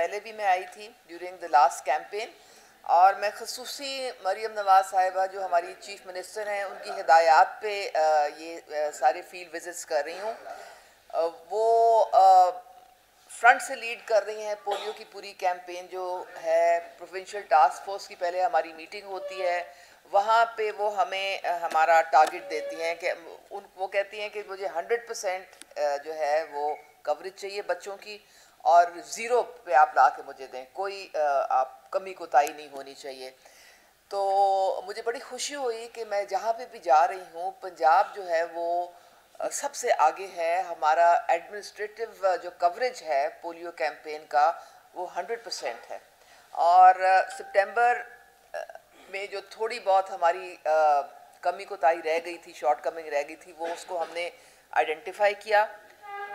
पहले भी मैं आई थी ड्यूरिंग द लास्ट कैंपेन, और मैं खसूसी मरीम नवाज़ साहिबा जो हमारी चीफ मिनिस्टर हैं उनकी हिदायत पे ये सारे फील्ड विजिट्स कर रही हूँ। वो फ्रंट से लीड कर रही हैं पोलियो की पूरी कैंपेन जो है। प्रोविंशियल टास्क फोर्स की पहले हमारी मीटिंग होती है, वहाँ पे वो हमें हमारा टारगेट देती हैं कि वो कहती हैं कि मुझे 100% जो है वो कवरेज चाहिए बच्चों की, और ज़ीरो पे आप ला के मुझे दें, कोई आप कमी कोताही नहीं होनी चाहिए। तो मुझे बड़ी खुशी हुई कि मैं जहाँ पे भी जा रही हूँ, पंजाब जो है वो सबसे आगे है। हमारा एडमिनिस्ट्रेटिव जो कवरेज है पोलियो कैंपेन का वो 100% है। और सितंबर में जो थोड़ी बहुत हमारी कमी कोताही रह गई थी, शॉर्ट कमिंग रह गई थी, वो उसको हमने आइडेंटिफाई किया।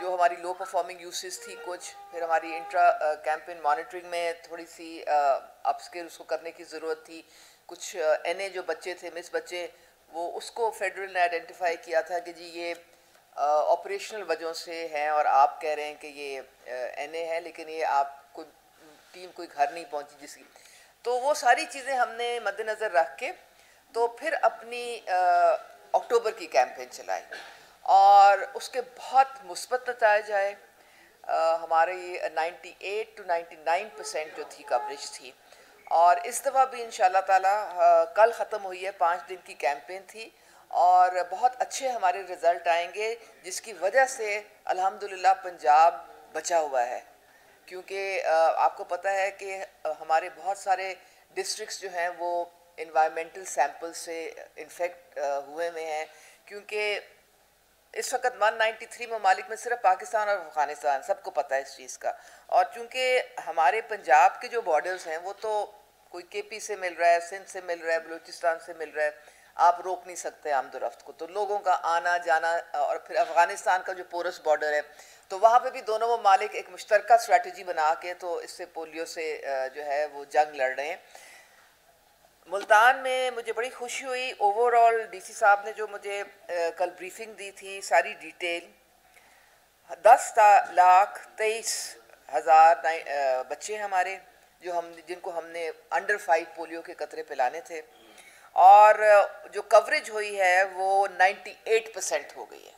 जो हमारी लो परफॉर्मिंग यूसेस थी कुछ, फिर हमारी इंट्रा कैंपेन मॉनिटरिंग में थोड़ी सी अपस्केल उसको करने की ज़रूरत थी। कुछ एनए जो बच्चे थे, मिस बच्चे, वो उसको फेडरल ने आइडेंटिफाई किया था कि जी ये ऑपरेशनल वजहों से हैं, और आप कह रहे हैं कि ये एनए है, लेकिन ये आप कोई टीम कोई घर नहीं पहुंची जिसकी। तो वो सारी चीज़ें हमने मद्देनज़र रख के तो फिर अपनी अक्टूबर की कैंपेन चलाई, और उसके बहुत मुस्बत नतीजे आए। हमारी 98 to 99% जो थी कवरेज थी, और इस दफ़ा भी इंशाल्लाह ताला कल ख़त्म हुई है, 5 दिन की कैंपेन थी, और बहुत अच्छे हमारे रिज़ल्ट आएंगे, जिसकी वजह से अल्हम्दुलिल्लाह पंजाब बचा हुआ है। क्योंकि आपको पता है कि हमारे बहुत सारे डिस्ट्रिक्ट्स जो हैं वो इन्वायरमेंटल सैंपल से इन्फेक्ट हुए में हैं। क्योंकि इस वक्त 193 ममालिक में सिर्फ पाकिस्तान और अफ़गानिस्तान, सबको पता है इस चीज़ का। और चूँकि हमारे पंजाब के जो बॉर्डर्स हैं वो तो कोई केपी से मिल रहा है, सिंध से मिल रहा है, बलूचिस्तान से मिल रहा है, आप रोक नहीं सकते आमदोरफ्त को, तो लोगों का आना जाना। और फिर अफ़गानिस्तान का जो पोरस बॉर्डर है, तो वहाँ पे भी दोनों ममालिक एक मुश्तरका स्ट्रैटेजी बना के तो इससे पोलियो से जो है वो जंग लड़ रहे हैं। मुल्तान में मुझे बड़ी खुशी हुई, ओवरऑल डीसी साहब ने जो मुझे कल ब्रीफिंग दी थी, सारी डिटेल, 10,23,000 बच्चे हमारे जिनको हमने अंडर 5 पोलियो के कतरे पिलाने थे, और जो कवरेज हुई है वो 98% हो गई है।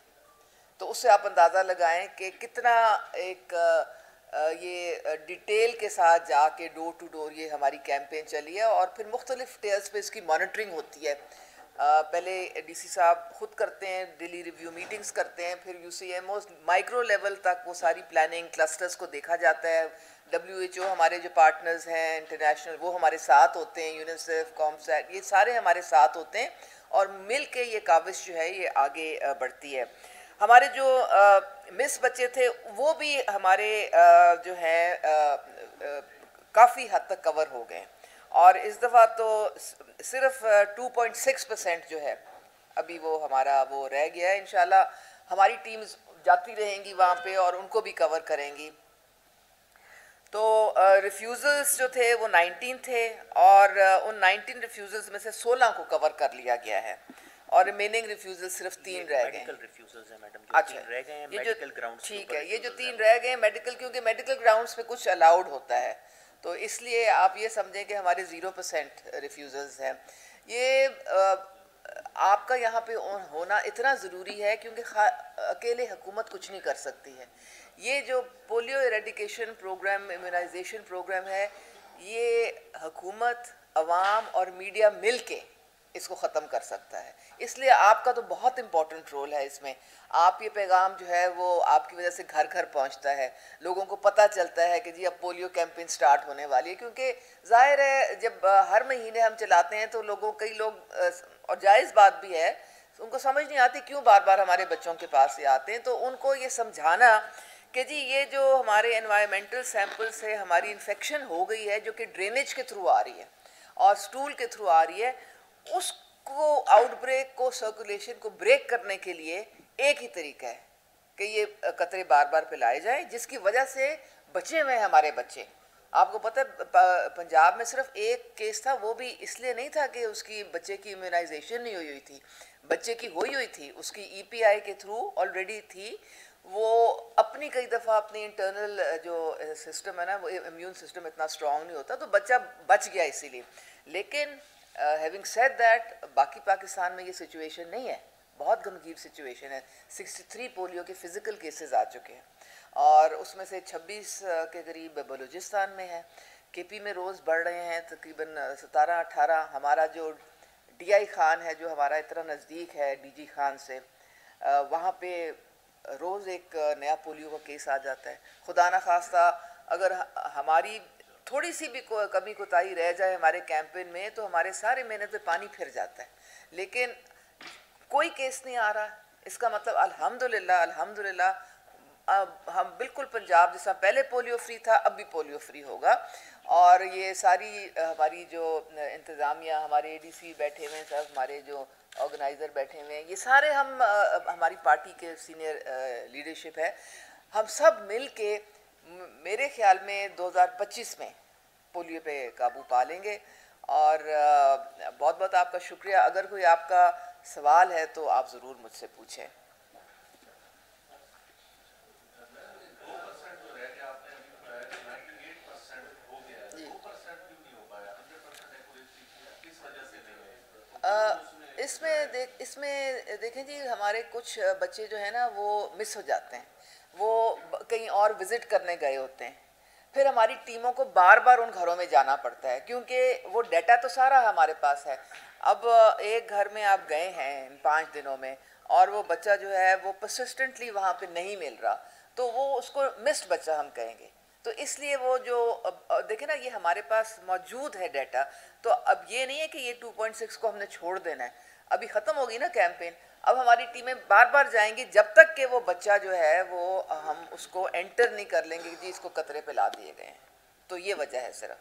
तो उससे आप अंदाज़ा लगाएं कि कितना एक ये डिटेल के साथ जाके डोर टू डोर ये हमारी कैंपेन चली है, और फिर मुख्तलिफ टेल्स पे इसकी मॉनिटरिंग होती है। पहले डीसी साहब खुद करते हैं, डेली रिव्यू मीटिंग्स करते हैं, फिर यूसीएमओ माइक्रो लेवल तक वो सारी प्लानिंग क्लस्टर्स को देखा जाता है। WHO हमारे जो पार्टनर्स हैं इंटरनेशनल, वो हमारे साथ होते हैं, यूनिसेफ, कॉमसैट, ये सारे हमारे साथ होते हैं, और मिल के ये काविश जो है ये आगे बढ़ती है। हमारे जो मिस बच्चे थे वो भी हमारे जो हैं काफ़ी हद तक कवर हो गए, और इस दफ़ा तो सिर्फ 2.6% जो है अभी वो हमारा वो रह गया है। इंशाल्लाह हमारी टीम्स जाती रहेंगी वहाँ पे और उनको भी कवर करेंगी। तो रिफ्यूज़ल्स जो थे वो 19 थे, और उन 19 रिफ्यूज़ल्स में से 16 को कवर कर लिया गया है, और रिमेनिंग रिफ्यूज़ल सिर्फ 3 रह गए। मेडिकल रिफ्यूज़ल्स हैं मैडम, जो 3 रह गए हैं मेडिकल ग्राउंड्स। ठीक है, ये जो 3 रह गए हैं मेडिकल, क्योंकि मेडिकल ग्राउंड्स पे कुछ अलाउड होता है, तो इसलिए आप ये समझें कि हमारे 0% रिफ्यूज़ल्स हैं। ये आपका यहाँ पे होना इतना ज़रूरी है, क्योंकि अकेले हुकूमत कुछ नहीं कर सकती है। ये जो polio eradication program, immunization program है, ये हुकूमत, अवाम और मीडिया मिल के इसको ख़त्म कर सकता है। इसलिए आपका तो बहुत इम्पोर्टेंट रोल है इसमें। आप ये पैगाम जो है वो आपकी वजह से घर घर पहुंचता है, लोगों को पता चलता है कि जी अब पोलियो कैंपेन स्टार्ट होने वाली है। क्योंकि जाहिर है जब हर महीने हम चलाते हैं तो कई लोग, और जायज़ बात भी है, उनको समझ नहीं आती क्यों बार बार हमारे बच्चों के पास ये आते हैं। तो उनको ये समझाना कि जी ये जो हमारे एनवायरमेंटल सैंपल से हमारी इन्फेक्शन हो गई है, जो कि ड्रेनेज के थ्रू आ रही है और स्टूल के थ्रू आ रही है, उसको आउटब्रेक को, सर्कुलेशन को ब्रेक करने के लिए एक ही तरीका है कि ये कतरे बार बार पिलाए जाएं, जिसकी वजह से बचे हुए हमारे बच्चे। आपको पता है पंजाब में सिर्फ एक केस था, वो भी इसलिए नहीं था कि उसकी बच्चे की इम्यूनाइजेशन नहीं हुई थी, बच्चे की हुई थी, उसकी EPI के थ्रू ऑलरेडी थी, वो अपनी कई दफ़ा अपनी इंटरनल जो सिस्टम है ना, वो इम्यून सिस्टम इतना स्ट्रांग नहीं होता, तो बच्चा बच गया इसीलिए। लेकिन हैविंग सेड दैट, बाकी पाकिस्तान में ये सिचुएशन नहीं है, बहुत गंभीर सिचुएशन है। 63 पोलियो के फिज़िकल केसेस आ चुके हैं और उसमें से 26 के करीब बलूचिस्तान में है। केपी में रोज़ बढ़ रहे हैं, तकरीबन 17-18। हमारा जो DI खान है, जो हमारा इतना नज़दीक है DG खान से, वहाँ पे रोज़ एक नया पोलियो का केस आ जाता है। खुदा न खास्ता अगर हमारी थोड़ी सी भी कमी कोताही रह जाए हमारे कैंपेन में, तो हमारे सारे मेहनत पे पानी फिर जाता है। लेकिन कोई केस नहीं आ रहा, इसका मतलब अल्हम्दुलिल्लाह अल्हम्दुलिल्लाह अब हम बिल्कुल पंजाब जैसा पहले पोलियो फ्री था, अब भी पोलियो फ्री होगा। और ये सारी हमारी जो इंतज़ामिया, हमारे ADC बैठे हुए हैं, सब हमारे जो ऑर्गेनाइज़र बैठे हुए हैं, ये सारे हम हमारी पार्टी के सीनियर लीडरशिप है, हम सब मिल के मेरे ख्याल में 2025 में पोलियो पे काबू पा लेंगे। और बहुत बहुत आपका शुक्रिया। अगर कोई आपका सवाल है तो आप ज़रूर मुझसे पूछें। इसमें देखें जी, हमारे कुछ बच्चे जो है ना वो मिस हो जाते हैं, वो कहीं और विज़िट करने गए होते हैं, फिर हमारी टीमों को बार बार उन घरों में जाना पड़ता है, क्योंकि वो डाटा तो सारा हमारे पास है। अब एक घर में आप गए हैं इन 5 दिनों में और वो बच्चा जो है वो परसिस्टेंटली वहाँ पे नहीं मिल रहा, तो वो उसको मिस्ड बच्चा हम कहेंगे। तो इसलिए वो जो देखें ना, ये हमारे पास मौजूद है डाटा, तो अब ये नहीं है कि ये 2.6 को हमने छोड़ देना है। अभी ख़त्म होगी ना कैंपेन, अब हमारी टीमें बार बार जाएंगी जब तक कि वो बच्चा जो है वो हम उसको एंटर नहीं कर लेंगे जी इसको कतरे पे ला दिए गए हैं। तो ये वजह है सिर्फ।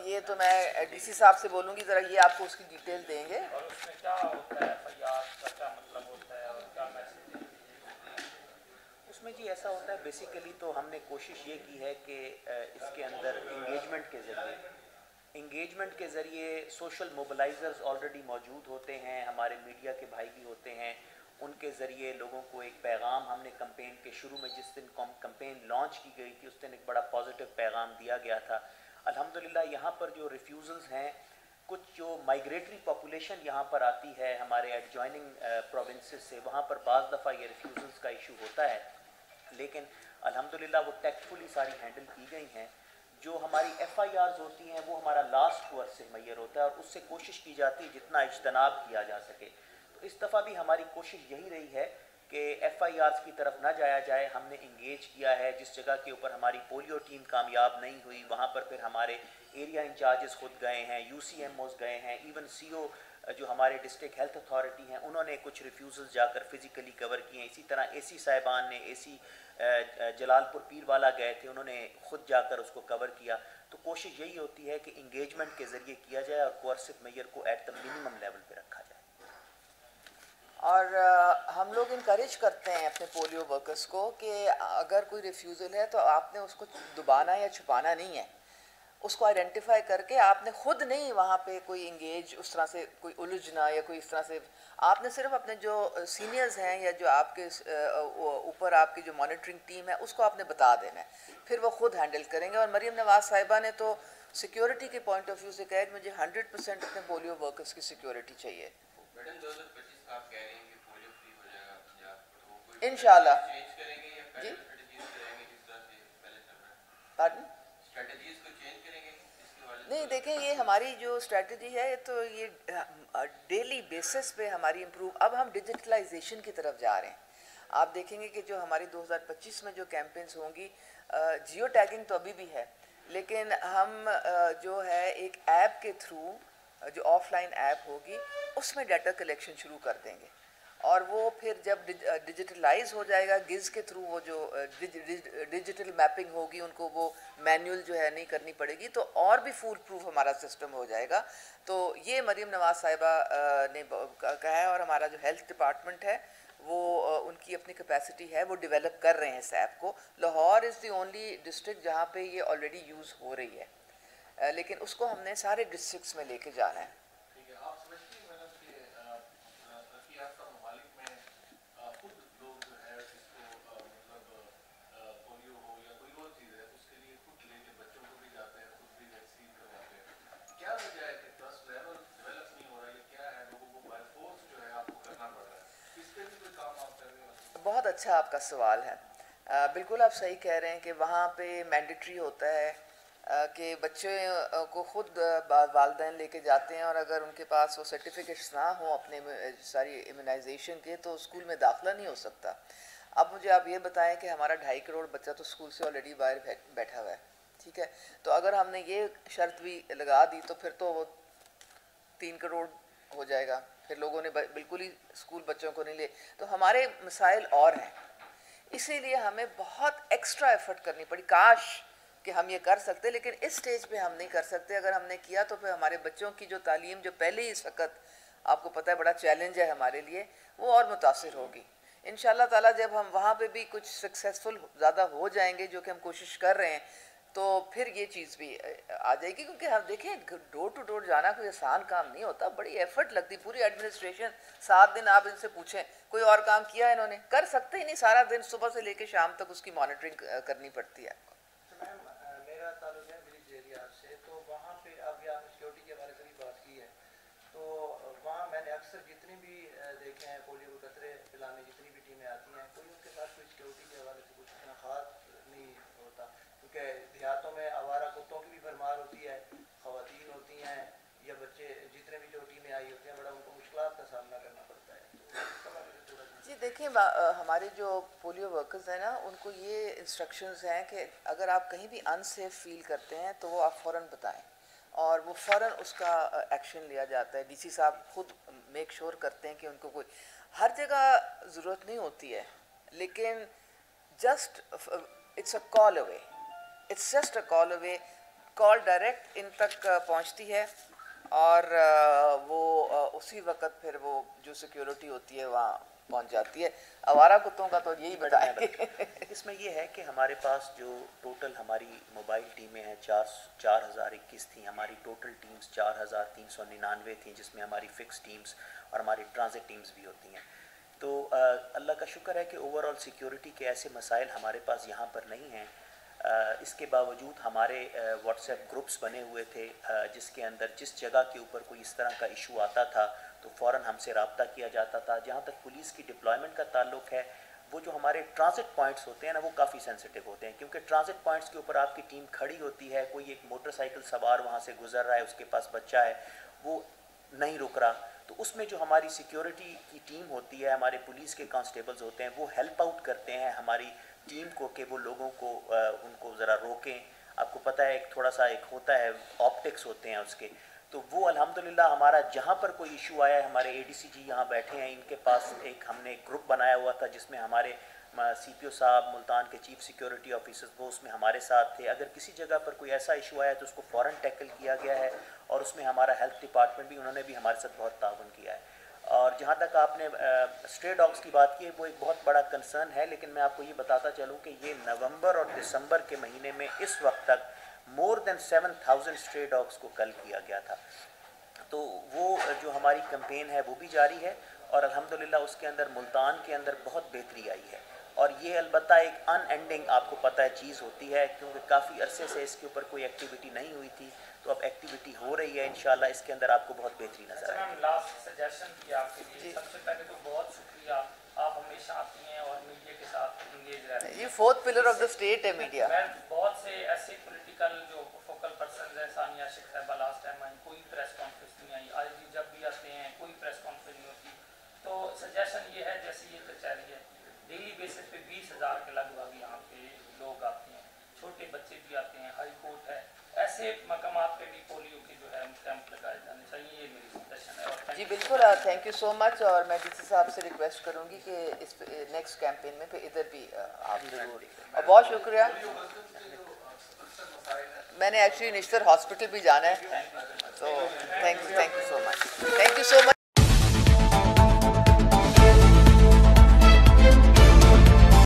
ये तो मैं DC साहब से बोलूँगी, ज़रा ये आपको उसकी डिटेल देंगे। और उसमें क्या होता है, FIR का क्या मतलब होता है और क्या मैसेज है? उसमें जी ऐसा होता है, बेसिकली तो हमने कोशिश ये की है कि इसके अंदर इंगेजमेंट के ज़रिए सोशल मोबिलाइजर्स ऑलरेडी मौजूद होते हैं, हमारे मीडिया के भाई भी होते हैं, उनके ज़रिए लोगों को एक पैगाम हमने कैंपेन के शुरू में, जिस दिन कैंपेन लॉन्च की गई थी, उस दिन एक बड़ा पॉजिटिव पैगाम दिया गया था। अल्हम्दुलिल्लाह यहाँ पर जो रिफ्यूज़ल्स हैं, कुछ जो माइग्रेटरी पॉपुलेशन यहाँ पर आती है हमारे एडजॉइनिंग प्रोविंसेस से, वहाँ पर बाज़ दफ़ा ये रिफ्यूज़ल्स का इशू होता है, लेकिन अल्हम्दुलिल्लाह वो टैक्टफुली सारी हैंडल की गई हैं। जो हमारी FIRs होती हैं वो हमारा लास्ट क्वार्टर से मैयर होता है और उससे कोशिश की जाती है जितना इज्तनाब किया जा सके। तो इस दफ़ा भी हमारी कोशिश यही रही है कि FIRs की तरफ ना जाया जाए। हमने इंगेज किया है, जिस जगह के ऊपर हमारी पोलियो टीम कामयाब नहीं हुई वहाँ पर फिर हमारे एरिया इंचार्जेस खुद गए हैं, UCMOs गए हैं, इवन CO जो हमारे डिस्ट्रिक्ट हेल्थ अथॉरिटी हैं उन्होंने कुछ रिफ्यूज़ल्स जाकर फिज़िकली कवर किए हैं। इसी तरह AC साहिबान ने AC जलालपुर पीरवाला गए थे, उन्होंने ख़ुद जाकर उसको कवर किया। तो कोशिश यही होती है कि इंगेजमेंट के ज़रिए किया जाए और कोर्सिव मेजर को एट द मिनिमम लेवल पे रखा जाए। और हम लोग इनकरेज करते हैं अपने पोलियो वर्कर्स को कि अगर कोई रिफ्यूज़ल है तो आपने उसको दबाना या छुपाना नहीं है, उसको आइडेंटिफाई करके आपने खुद नहीं वहाँ पे कोई इंगेज उस तरह से कोई उलझना या कोई इस तरह से, आपने सिर्फ अपने जो सीनियर्स हैं या जो आपके ऊपर आपकी जो मॉनिटरिंग टीम है उसको आपने बता देना है, फिर वो खुद हैंडल करेंगे। और मरीम नवाज साहिबा ने तो सिक्योरिटी के पॉइंट ऑफ व्यू से कहा मुझे 100% अपने पोलियो वर्कर्स की सिक्योरिटी चाहिए। इंशाल्लाह जी। पार्डन? नहीं, देखें ये हमारी जो स्ट्रेटजी है तो ये डेली बेसिस पे हमारी इम्प्रूव, अब हम डिजिटलाइजेशन की तरफ जा रहे हैं। आप देखेंगे कि जो हमारी 2025 में जो कैंपेन्स होंगी, जियो टैगिंग तो अभी भी है, लेकिन हम जो है एक ऐप के थ्रू, जो ऑफलाइन ऐप होगी उसमें डाटा कलेक्शन शुरू कर देंगे और वो फिर जब डिजिटलाइज हो जाएगा गिज़ के थ्रू, वो जो डिजिटल मैपिंग होगी उनको वो मैनुअल जो है नहीं करनी पड़ेगी, तो और भी फूल प्रूफ हमारा सिस्टम हो जाएगा। तो ये मरीम नवाज़ साहिबा ने कहा है, और हमारा जो हेल्थ डिपार्टमेंट है वो उनकी अपनी कैपेसिटी है, वो डेवलप कर रहे हैं इस ऐप को। Lahore is the only district जहाँ पे ये ऑलरेडी यूज़ हो रही है, लेकिन उसको हमने सारे डिस्ट्रिक्ट्स में लेके जाना है। बहुत अच्छा आपका सवाल है। बिल्कुल आप सही कह रहे हैं कि वहाँ पे मैंडेटरी होता है कि बच्चे को ख़ुद वालिदैन लेके जाते हैं, और अगर उनके पास वो सर्टिफिकेट्स ना हो अपने सारी इम्यूनाइजेशन के, तो स्कूल में दाखिला नहीं हो सकता। अब मुझे आप ये बताएं कि हमारा 2.5 करोड़ बच्चा तो स्कूल से ऑलरेडी बाहर बैठा हुआ है, ठीक है। तो अगर हमने ये शर्त भी लगा दी तो फिर तो वो 3 करोड़ हो जाएगा, फिर लोगों ने बिल्कुल ही स्कूल बच्चों को नहीं ले। तो हमारे मसाइल और हैं, इसीलिए हमें बहुत एक्स्ट्रा एफर्ट करनी पड़ी। काश कि हम ये कर सकते, लेकिन इस स्टेज पे हम नहीं कर सकते। अगर हमने किया तो फिर हमारे बच्चों की जो तालीम, जो पहले ही इस वक्त आपको पता है बड़ा चैलेंज है हमारे लिए, वो और मुतासिर होगी। इंशाल्लाह ताला जब हम वहाँ पे भी कुछ सक्सेसफुल ज़्यादा हो जाएंगे, जो कि हम कोशिश कर रहे हैं, तो फिर ये चीज़ भी आ जाएगी। क्योंकि हम देखें, डोर टू डोर जाना कोई आसान काम नहीं होता, बड़ी एफर्ट लगती। पूरी एडमिनिस्ट्रेशन 7 दिन, आप इनसे पूछें कोई और काम किया है इन्होंने, कर सकते ही नहीं। सारा दिन सुबह से लेकर शाम तक उसकी मॉनिटरिंग करनी पड़ती है। मेरा ताल्लुक है ब्रिज एरिया से, तो वहाँ पे अभी आपने सिक्योरिटी के बारे में भी बात की है, तो वहाँ मैंने अक्सर जितनी भी देखे हैं पोलियो के कतरे पिलाने जितनी भी टीमें आती हैं, कोई उनके पास कोई सिक्योरिटी के हवाले से कुछ इतना खास नहीं होता। क्योंकि देहातों में आवारा कुत्तों की भी भरमार होती है, ख़वातीन होती हैं या बच्चे, जितने भी जो टीमें आई होती हैं, बड़ा उनको मुश्किलात का सामना करना पड़ता है। जी देखिए, हमारे जो पोलियो वर्कर्स हैं ना, उनको ये इंस्ट्रक्शंस हैं कि अगर आप कहीं भी अनसेफ फील करते हैं तो वो आप फ़ौरन बताएं, और वो फ़ौरन उसका एक्शन लिया जाता है। डीसी साहब खुद मेक श्योर करते हैं कि उनको कोई हर जगह ज़रूरत नहीं होती है, लेकिन just it's a call away, it's just a call away. Call direct इन तक पहुंचती है, और वो उसी वक्त फिर वो जो सिक्योरिटी होती है वहाँ पहुंच जाती है। आवारा कुत्तों का तो यही बताएंगे। इसमें ये है कि हमारे पास जो टोटल हमारी मोबाइल टीमें हैं 4021 थी, हमारी टोटल टीम्स 4399 थी, जिसमें हमारी फिक्स टीम्स और हमारी ट्रांजिट टीम्स भी होती हैं। तो अल्लाह का शुक्र है कि ओवरऑल सिक्योरिटी के ऐसे मसाइल हमारे पास यहाँ पर नहीं हैं। इसके बावजूद हमारे व्हाट्सएप ग्रुप्स बने हुए थे, जिसके अंदर जिस जगह के ऊपर कोई इस तरह का इशू आता था तो फ़ौरन हमसे रब्ता किया जाता था। जहाँ तक पुलिस की डिप्लॉयमेंट का ताल्लुक है, वो जो हमारे ट्रांजिट पॉइंट्स होते हैं ना, वो काफ़ी सेंसिटिव होते हैं, क्योंकि ट्रांजिट पॉइंट्स के ऊपर आपकी टीम खड़ी होती है, कोई एक मोटरसाइकिल सवार वहाँ से गुजर रहा है, उसके पास बच्चा है, वो नहीं रुक रहा, तो उसमें जो हमारी सिक्योरिटी की टीम होती है, हमारे पुलिस के कांस्टेबल्स होते हैं, वो हेल्प आउट करते हैं हमारी टीम को कि वो लोगों को उनको ज़रा रोकें। आपको पता है एक थोड़ा सा एक होता है, ऑप्टिक्स होते हैं उसके, तो वो अल्हम्दुलिल्लाह हमारा जहाँ पर कोई इशू आया है, हमारे ADCG यहाँ बैठे हैं, इनके पास एक हमने ग्रुप बनाया हुआ था जिसमें हमारे CPO साहब, मुल्तान के चीफ सिक्योरिटी ऑफिसर्स, वो उसमें हमारे साथ थे। अगर किसी जगह पर कोई ऐसा इशू आया तो उसको फ़ौरन टैकल किया गया है, और उसमें हमारा हेल्थ डिपार्टमेंट भी, उन्होंने भी हमारे साथ बहुत ताउन किया है। और जहाँ तक आपने स्ट्रे डॉग्स की बात की है, वो एक बहुत बड़ा कंसर्न है, लेकिन मैं आपको ये बताता चलूँ कि ये नवंबर और दिसंबर के महीने में इस वक्त तक मोर देन 7000 स्ट्रे डॉग्स को कल किया गया था। तो वो जो हमारी कैंपेन है वो भी जारी है, और अल्हम्दुलिल्लाह उसके अंदर मुल्तान के अंदर बहुत बेहतरी आई है। और ये अलबत्ता एक अनएंडिंग, आपको पता है, चीज़ होती है, क्योंकि काफ़ी अरसे से इसके ऊपर कोई एक्टिविटी नहीं हुई थी, तो अब एक्टिविटी हो रही है। इंशाल्लाह इसके अंदर आपको बहुत बेहतरी नजर आएगी। लास्ट सजेशन थी आपके लिए। सबसे पहले तो बहुत शुक्रिया, आप हमेशा आती हैं और मीडिया के साथ इंगेज रहती हैं। ये 4th pillar of the state है मीडिया। मैं बहुत से ऐसे पॉलिटिकल जो फोकल पर्सन है, सानिया शेख साहिबा लास्ट टाइम आई, कोई प्रेस कॉन्फ्रेंस नहीं आई, आज भी जब भी आते हैं कोई प्रेस कॉन्फ्रेंस नहीं होती। तो सजेशन ये है, जैसे ये कचहरी है, डेली बेसिस पे 20,000 के लगभग यहाँ पे लोग आते हैं, छोटे बच्चे भी आते हैं, हाई कोर्ट है, ऐसे मकामात पे भी पोलियो के जो है कैंप लगाए जाने चाहिए। ये मेरी सजेशन है। और जी बिल्कुल, थैंक यू सो मच। और मैं डीसी साहब से रिक्वेस्ट करूंगी कि इस नेक्स्ट कैंपेन में फिर इधर भी आप जरूर, और बहुत शुक्रिया। मैंने एक्चुअली निश्तर हॉस्पिटल भी जाना है, तो thank you so much, thank you so much.